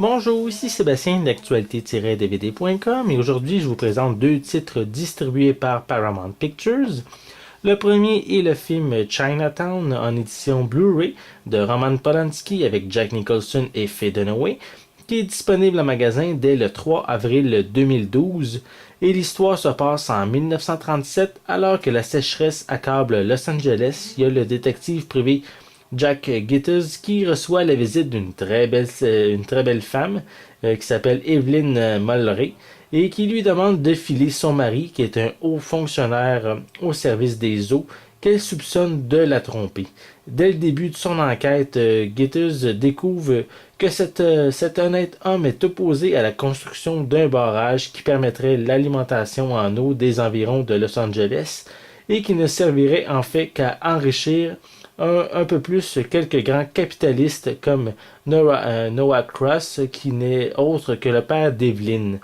Bonjour, ici Sébastien d'actualité-dvd.com et aujourd'hui je vous présente deux titres distribués par Paramount Pictures. Le premier est le film Chinatown en édition Blu-ray de Roman Polanski avec Jack Nicholson et Faye Dunaway, qui est disponible en magasin dès le 3 avril 2012. Et l'histoire se passe en 1937 alors que la sécheresse accable Los Angeles. Il y a le détective privé Jack Gitters qui reçoit la visite une très belle femme qui s'appelle Evelyn Mulray et qui lui demande de filer son mari qui est un haut fonctionnaire au service des eaux qu'elle soupçonne de la tromper. Dès le début de son enquête, Gitters découvre que cet honnête homme est opposé à la construction d'un barrage qui permettrait l'alimentation en eau des environs de Los Angeles et qui ne servirait en fait qu'à enrichir un peu plus quelques grands capitalistes comme Noah Cross, qui n'est autre que le père d'Evelyn.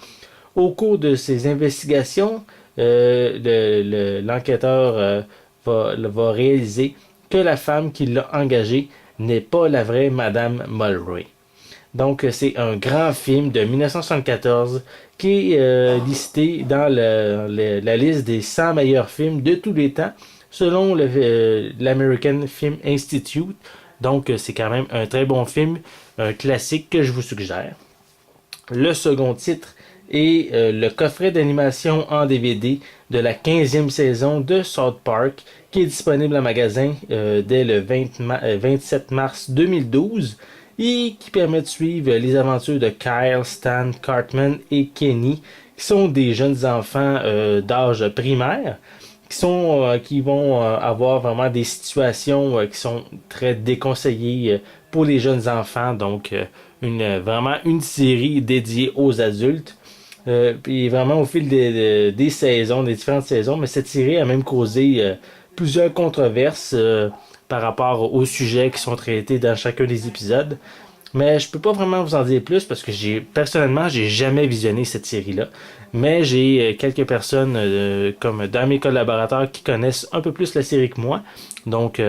Au cours de ses investigations, l'enquêteur va réaliser que la femme qui l'a engagé n'est pas la vraie Madame Mulray. Donc, c'est un grand film de 1974 qui est listé dans la liste des 100 meilleurs films de tous les temps selon l'American Film Institute. Donc, c'est quand même un très bon film, un classique que je vous suggère. Le second titre est le coffret d'animation en DVD de la 15e saison de South Park, qui est disponible en magasin dès le 27 mars 2012 et qui permet de suivre les aventures de Kyle, Stan, Cartman et Kenny, qui sont des jeunes enfants d'âge primaire, qui vont avoir vraiment des situations qui sont très déconseillées pour les jeunes enfants. Donc, vraiment une série dédiée aux adultes. Puis vraiment au fil des saisons, des différentes saisons, mais cette série a même causé plusieurs controverses par rapport aux sujets qui sont traités dans chacun des épisodes. Mais je peux pas vraiment vous en dire plus parce que personnellement, j'ai jamais visionné cette série-là. Mais j'ai quelques personnes comme dans mes collaborateurs qui connaissent un peu plus la série que moi. Donc,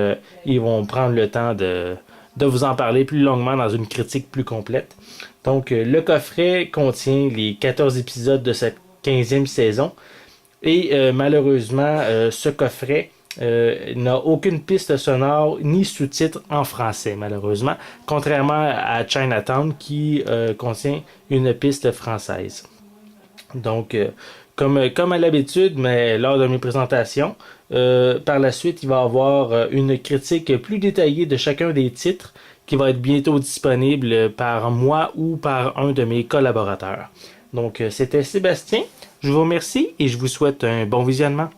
ils vont prendre le temps de vous en parler plus longuement dans une critique plus complète. Donc, le coffret contient les 14 épisodes de cette 15e saison. Et malheureusement, ce coffret n'a aucune piste sonore ni sous-titres en français, malheureusement, contrairement à Chinatown qui contient une piste française. Donc, comme à l'habitude, mais lors de mes présentations, par la suite, il va y avoir une critique plus détaillée de chacun des titres qui va être bientôt disponible par moi ou par un de mes collaborateurs. Donc, c'était Sébastien. Je vous remercie et je vous souhaite un bon visionnement.